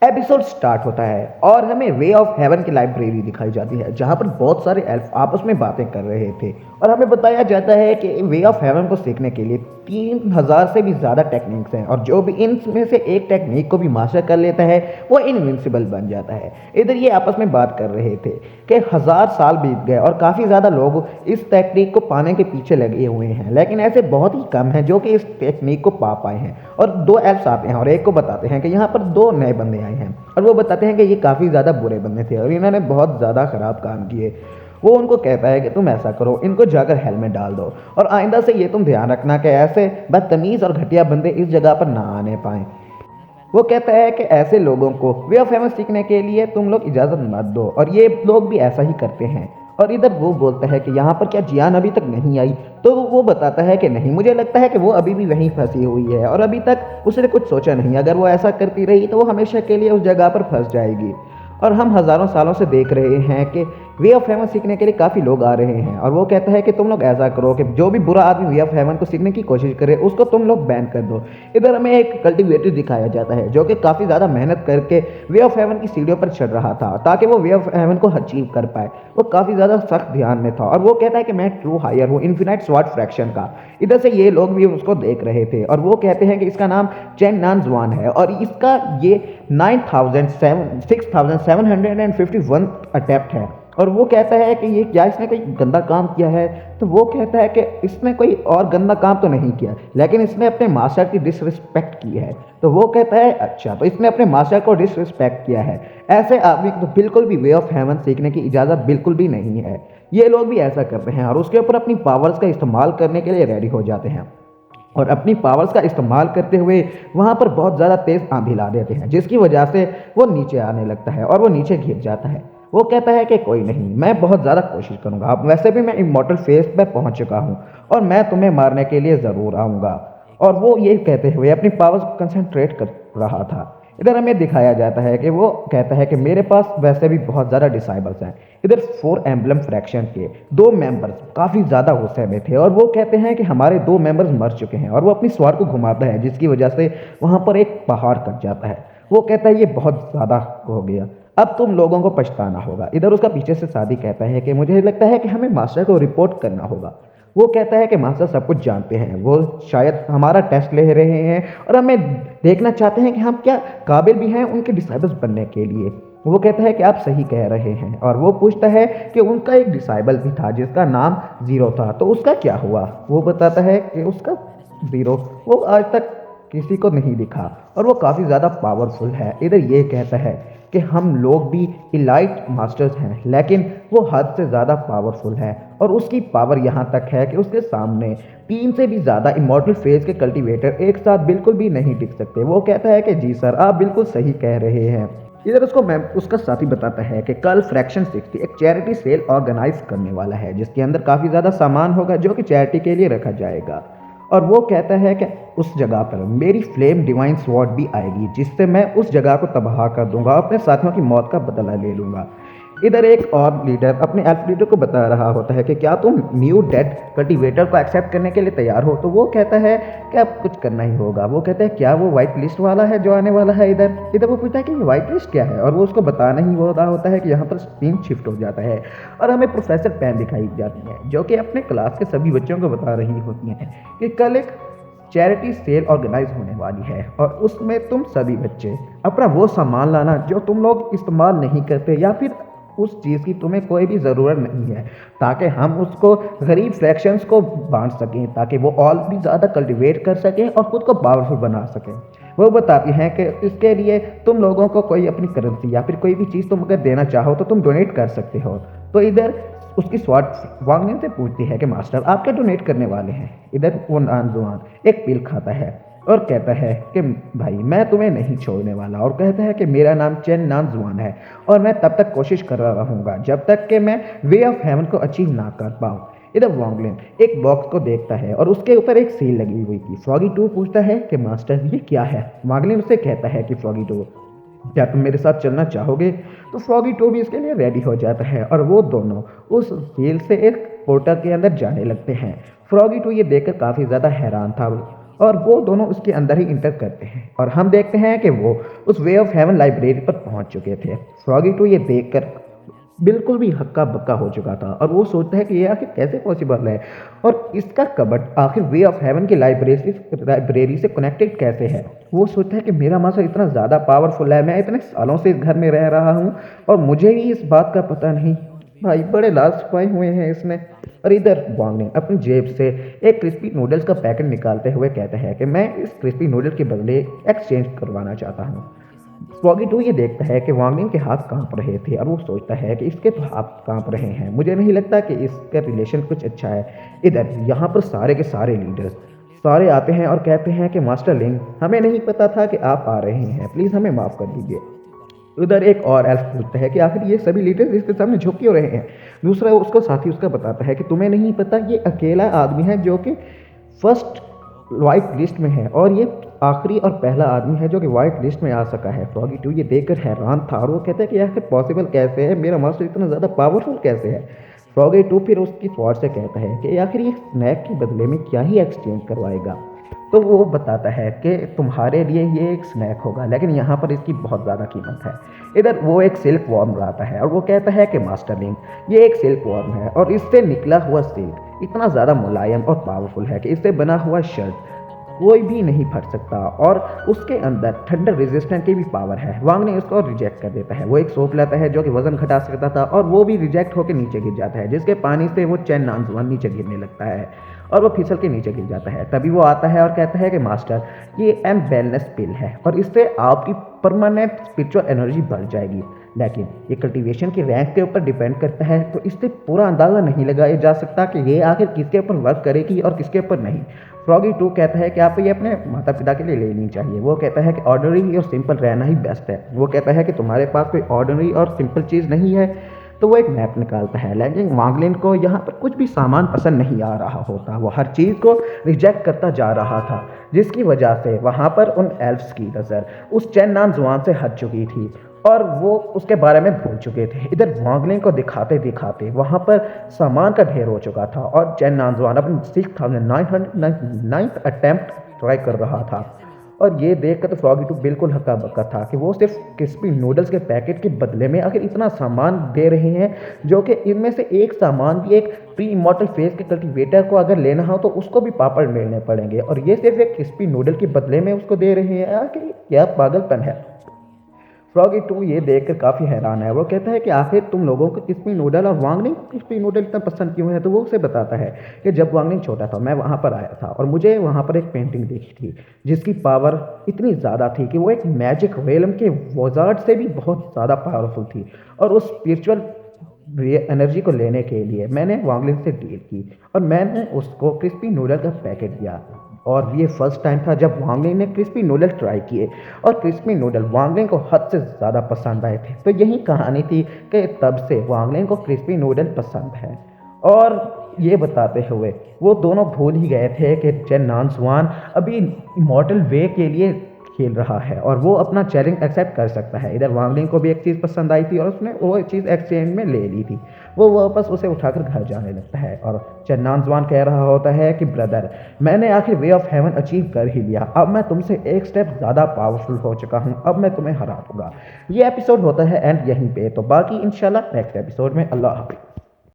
Episode start होता है और हमें वे ऑफ हेवन की लाइब्रेरी दिखाई जाती है जहां पर बहुत सारे एल्फ आपस में बातें कर रहे थे और हमें बताया जाता है कि वे ऑफ हेवन को सीखने के लिए 3000 से भी ज़्यादा टेक्निक्स हैं और जो भी इनमें से एक टेक्निक को भी मास्टर कर लेता है वो इनविंसिबल बन जाता है। इधर ये आपस में बात कर रहे थे कि 1000 साल बीत गए और काफ़ी ज़्यादा लोग इस टेक्निक को पाने के पीछे लगे हुए हैं, लेकिन ऐसे बहुत ही कम हैं जो कि इस टेक्निक को पा पाए हैं। और दो एल्फ्स आते हैं और एक को बताते हैं कि यहाँ पर दो नए बंदे आए हैं और वो बताते हैं कि ये काफ़ी ज़्यादा बुरे बंदे थे और इन्होंने बहुत ज़्यादा ख़राब काम किए। वो उनको कहता है कि तुम ऐसा करो, इनको जाकर हेल में डाल दो और आइंदा से ये तुम ध्यान रखना कि ऐसे बदतमीज़ और घटिया बंदे इस जगह पर ना आने पाएँ। वो कहता है कि ऐसे लोगों को वे ऑफ हेवन सीखने के लिए तुम लोग इजाज़त मत दो और ये लोग भी ऐसा ही करते हैं। और इधर वो बोलता है कि यहाँ पर क्या जियान अभी तक नहीं आई, तो वो बताता है कि नहीं, मुझे लगता है कि वो अभी भी वहीं फंसी हुई है और अभी तक उसने कुछ सोचा नहीं। अगर वो ऐसा करती रही तो वो हमेशा के लिए उस जगह पर फंस जाएगी। और हम हज़ारों सालों से देख रहे हैं कि वे ऑफ हेवन सीखने के लिए काफ़ी लोग आ रहे हैं और वो कहता है कि तुम लोग ऐसा करो कि जो भी बुरा आदमी वे ऑफ हेवन को सीखने की कोशिश करे उसको तुम लोग बैन कर दो। इधर हमें एक कल्टिवेटर दिखाया जाता है जो कि काफ़ी ज़्यादा मेहनत करके वे ऑफ हेवन की सीढ़ियों पर चढ़ रहा था ताकि वो वे ऑफ हेवन को अचीव कर पाए। वो काफ़ी ज़्यादा सख्त ध्यान में था और वो कहता है कि मैं ट्रू हायर हूँ इन्फिनाइट स्वॉर्ड फ्रैक्शन का। इधर से ये लोग भी उसको देख रहे थे और वो कहते हैं कि इसका नाम चेन नान जुआन है और इसका ये 6751 अटेम्प्ट है। और वो कहता है कि ये क्या इसने कोई गंदा काम किया है, तो वो कहता है कि इसने कोई और गंदा काम तो नहीं किया लेकिन इसने अपने मास्टर की डिसरिस्पेक्ट की है। तो वो कहता है अच्छा, तो इसने अपने मास्टर को डिसरिस्पेक्ट किया है, ऐसे आदमी को तो बिल्कुल भी वे ऑफ हेवन सीखने की इजाज़त बिल्कुल भी नहीं है। ये लोग भी ऐसा करते हैं और उसके ऊपर अपनी पावर्स का इस्तेमाल करने के लिए रेडी हो जाते हैं और अपनी पावर्स का इस्तेमाल करते हुए वहाँ पर बहुत ज़्यादा तेज़ आंधी ला देते हैं जिसकी वजह से वो नीचे आने लगता है और वो नीचे गिर जाता है। वो कहता है कि कोई नहीं, मैं बहुत ज़्यादा कोशिश करूँगा, अब वैसे भी मैं इमॉर्टल फेज पर पहुँच चुका हूँ और मैं तुम्हें मारने के लिए ज़रूर आऊँगा। और वो ये कहते हुए अपनी पावर्स को कंसंट्रेट कर रहा था। इधर हमें दिखाया जाता है कि वो कहता है कि मेरे पास वैसे भी बहुत ज़्यादा डिसाइबल्स हैं। इधर 4 एम्बलम फ्रैक्शन के 2 मेंबर्स काफ़ी ज़्यादा गुस्से में थे और वो कहते हैं कि हमारे 2 मेंबर्स मर चुके हैं और वो अपनी स्वार को घुमाता है जिसकी वजह से वहाँ पर एक पहाड़ कट जाता है। वो कहता है ये बहुत ज़्यादा हो गया, अब तुम लोगों को पछताना होगा। इधर उसका पीछे से शादी कहता है कि मुझे लगता है कि हमें मास्टर को रिपोर्ट करना होगा। वो कहता है कि मास्टर सब कुछ जानते हैं, वो शायद हमारा टेस्ट ले रहे हैं और हमें देखना चाहते हैं कि हम क्या काबिल भी हैं उनके डिसाइबल्स बनने के लिए। वो कहता है कि आप सही कह रहे हैं और वो पूछता है कि उनका एक डिसाइबल भी था जिसका नाम ज़ीरो था, तो उसका क्या हुआ। वो बताता है कि उसका ज़ीरो वो आज तक किसी को नहीं दिखा और वो काफ़ी ज़्यादा पावरफुल है। इधर ये कहता है कि हम लोग भी इलाइट मास्टर्स हैं लेकिन वो हद से ज़्यादा पावरफुल है और उसकी पावर यहाँ तक है कि उसके सामने 3 से भी ज़्यादा इमॉर्टल फेज के कल्टीवेटर एक साथ बिल्कुल भी नहीं टिक सकते। वो कहता है कि जी सर, आप बिल्कुल सही कह रहे हैं। इधर उसको मैम उसका साथी बताता है कि कल फ्रैक्शन 60 एक चैरिटी सेल ऑर्गेनाइज करने वाला है जिसके अंदर काफ़ी ज़्यादा सामान होगा जो कि चैरिटी के लिए रखा जाएगा। और वो कहता है कि उस जगह पर मेरी फ्लेम डिवाइन स्वॉर्ड भी आएगी जिससे मैं उस जगह को तबाह कर दूंगा, अपने साथियों की मौत का बदला ले लूँगा। इधर एक और लीडर अपने एल्फ लीडर को बता रहा होता है कि क्या तुम न्यू डेड कल्टीवेटर को एक्सेप्ट करने के लिए तैयार हो। तो वो कहता है कि अब कुछ करना ही होगा। वो कहता है क्या वो वाइट लिस्ट वाला है जो आने वाला है। इधर इधर वो पूछता है कि ये वाइट लिस्ट क्या है और वो उसको बताना ही हो रहा होता है कि यहाँ पर सीन शिफ्ट हो जाता है और हमें प्रोफेसर पैन दिखाई जाती है जो कि अपने क्लास के सभी बच्चों को बता रही होती हैं कि कल एक चैरिटी सेल ऑर्गेनाइज होने वाली है और उसमें तुम सभी बच्चे अपना वो सामान लाना जो तुम लोग इस्तेमाल नहीं करते या फिर उस चीज़ की तुम्हें कोई भी ज़रूरत नहीं है, ताकि हम उसको गरीब फ्रैक्शंस को बांट सकें ताकि वो और भी ज़्यादा कल्टिवेट कर सकें और ख़ुद को पावरफुल बना सकें। वो बताती हैं कि इसके लिए तुम लोगों को कोई अपनी करेंसी या फिर कोई भी चीज़ तुम अगर देना चाहो तो तुम डोनेट कर सकते हो। तो इधर उसकी स्वाट वांगलिन से पूछती है कि मास्टर आप क्या डोनेट करने वाले हैं। इधर वो नौजवान एक पिल खाता है और कहता है कि भाई मैं तुम्हें नहीं छोड़ने वाला और कहता है कि मेरा नाम चेन नान जुआन है और मैं तब तक कोशिश कर रहा रहूँगा जब तक कि मैं वे ऑफ हेवन को अचीव ना कर पाऊँ। इधर वांगलिन एक बॉक्स को देखता है और उसके ऊपर एक सील लगी हुई थी। फ्रॉगी 2 पूछता है कि मास्टर ये क्या है। वांगलिन उससे कहता है कि फ्रॉगी 2 क्या तुम मेरे साथ चलना चाहोगे। तो फ्रॉगी 2 भी इसके लिए रेडी हो जाता है और वो दोनों उस सील से एक पोर्टल के अंदर जाने लगते हैं। फ्रॉगी 2 ये देखकर काफ़ी ज़्यादा हैरान था और वो दोनों उसके अंदर ही इंटर करते हैं और हम देखते हैं कि वो उस वे ऑफ हेवन लाइब्रेरी पर पहुंच चुके थे। फ्रॉगी टू ये देखकर बिल्कुल भी हक्का बक्का हो चुका था और वो सोचता है कि ये आखिर कैसे पॉसिबल है और इसका कबर्ड आखिर वे ऑफ हेवन की लाइब्रेरी से कनेक्टेड कैसे है। वो सोचता है कि मेरा मास्टर इतना ज़्यादा पावरफुल है, मैं इतने सालों से इस घर में रह रहा हूँ और मुझे ही इस बात का पता नहीं। भाई बड़े लाल छुपाए हुए हैं इसने। और इधर वांग ने अपनी जेब से एक क्रिस्पी नूडल्स का पैकेट निकालते हुए कहता है कि मैं इस क्रिस्पी नूडल के बदले एक्सचेंज करवाना चाहता हूँ। स्पॉगी टू ये देखता है कि वांगलिन के हाथ कांप रहे थे और वो सोचता है कि इसके तो हाथ कांप रहे हैं, मुझे नहीं लगता कि इसका रिलेशन कुछ अच्छा है। इधर यहाँ पर सारे के सारे लीडर्स सारे आते हैं और कहते हैं कि मास्टर लिंग, हमें नहीं पता था कि आप आ रहे हैं, प्लीज़ हमें माफ़ कर दीजिए। उधर एक और एल्फ पूछता है कि आखिर ये सभी लीडर्स इसके सामने झुक क्यों रहे हैं। दूसरा उसको साथी उसका बताता है कि तुम्हें नहीं पता, ये अकेला आदमी है जो कि फर्स्ट वाइट लिस्ट में है और ये आखिरी और पहला आदमी है जो कि वाइट लिस्ट में आ सका है। फ्रॉगी टू ये देखकर हैरान था और वो कहता है कि आखिर पॉसिबल कैसे है, मेरा मास्टर इतना ज़्यादा पावरफुल कैसे है। फ्रॉगी टू फिर उसकी थॉट से कहता है कि आखिर ये स्नैक के बदले में क्या ही एक्सचेंज करवाएगा। तो वो बताता है कि तुम्हारे लिए ये एक स्नैक होगा लेकिन यहाँ पर इसकी बहुत ज़्यादा कीमत है। इधर वो एक सिल्क वॉर्म लाता है और वो कहता है कि मास्टर लिंक, ये एक सिल्क वॉर्म है और इससे निकला हुआ सिल्क इतना ज़्यादा मुलायम और पावरफुल है कि इससे बना हुआ शर्ट कोई भी नहीं फट सकता और उसके अंदर थंडर रेजिस्टेंट की भी पावर है। वांग ने उसको रिजेक्ट कर देता है। वो एक सोप लाता है जो कि वजन घटा सकता था और वो भी रिजेक्ट होकर नीचे गिर जाता है, जिसके पानी से वो चैन नानजुआन नीचे गिरने लगता है और वो फिसल के नीचे गिर जाता है। तभी वो आता है और कहता है कि मास्टर, ये एम वेलनेस पिल है और इससे आपकी परमानेंट स्पिरिचुअल एनर्जी बढ़ जाएगी, लेकिन ये कल्टीवेशन की रैंक के ऊपर डिपेंड करता है, तो इससे पूरा अंदाज़ा नहीं लगाया जा सकता कि ये आखिर किसके ऊपर वर्क करेगी और किसके ऊपर नहीं। फ्रॉगी टू कहता है कि आपको ये अपने माता पिता के लिए लेनी चाहिए। वो कहता है कि ऑर्डनरी और सिंपल रहना ही बेस्ट है। वो कहता है कि तुम्हारे पास कोई ऑर्डनरी और सिंपल चीज़ नहीं है। तो वो एक मैप निकालता है, लेकिन वांगलिन को यहाँ पर कुछ भी सामान पसंद नहीं आ रहा होता। वो हर चीज़ को रिजेक्ट करता जा रहा था, जिसकी वजह से वहाँ पर उन एल्फ्स की नज़र उस चैन नाम जुआन से हट चुकी थी और वो उसके बारे में भूल चुके थे। इधर वांगलिन को दिखाते दिखाते वहाँ पर सामान का ढेर हो चुका था और चैन नानजुआन अपनी 6999th अटैम्प्ट ट्राई कर रहा था। और ये देख कर तो फ्रॉगी टू बिल्कुल हक्का बक्का था कि वो सिर्फ क्रिस्पी नूडल्स के पैकेट के बदले में आखिर इतना सामान दे रहे हैं, जो कि इनमें से एक सामान भी एक प्री इमॉर्टल फेस के कल्टीवेटर को अगर लेना हो तो उसको भी पापड़ मिलने पड़ेंगे और ये सिर्फ एक क्रिस्पी नूडल के बदले में उसको दे रहे हैं। आखिर क्या पागलपन है। फ्रॉगी टू ये देखकर काफ़ी हैरान है। वो कहता है कि आखिर तुम लोगों को क्रिस्पी नूडल और वांगनिंग को क्रिस्पी नूडल इतना पसंद क्यों है। तो वो उसे बताता है कि जब वांगनिंग छोटा था मैं वहाँ पर आया था और मुझे वहाँ पर एक पेंटिंग देखी थी जिसकी पावर इतनी ज़्यादा थी कि वो एक मैजिक रेलम के वॉजार्ड से भी बहुत ज़्यादा पावरफुल थी और उस स्पिरिचुअल एनर्जी को लेने के लिए मैंने वांगलिन से डील की और मैंने उसको क्रिस्पी नूडल का पैकेट दिया। और ये फर्स्ट टाइम था जब वांगलिन ने क्रिस्पी नूडल ट्राई किए और क्रिस्पी नूडल वांगलिन को हद से ज़्यादा पसंद आए थे। तो यही कहानी थी कि तब से वांगलिन को क्रिस्पी नूडल पसंद है। और ये बताते हुए वो दोनों भूल ही गए थे कि चेन नानजुआन अभी इमॉर्टल वे के लिए खेल रहा है और वो अपना चैलेंज एक्सेप्ट कर सकता है। इधर वांगलिन को भी एक चीज़ पसंद आई थी और उसने वो चीज़ एक्सचेंज में ले ली थी। वो वापस उसे उठाकर घर जाने लगता है और चन्नान जवान कह रहा होता है कि ब्रदर, मैंने आखिर वे ऑफ हेवन अचीव कर ही लिया, अब मैं तुमसे एक स्टेप ज़्यादा पावरफुल हो चुका हूँ, अब मैं तुम्हें हरा दूंगा। ये एपिसोड होता है एंड यहीं पे, तो बाकी इंशाल्लाह नेक्स्ट एपिसोड में। अल्लाह हाफिज़।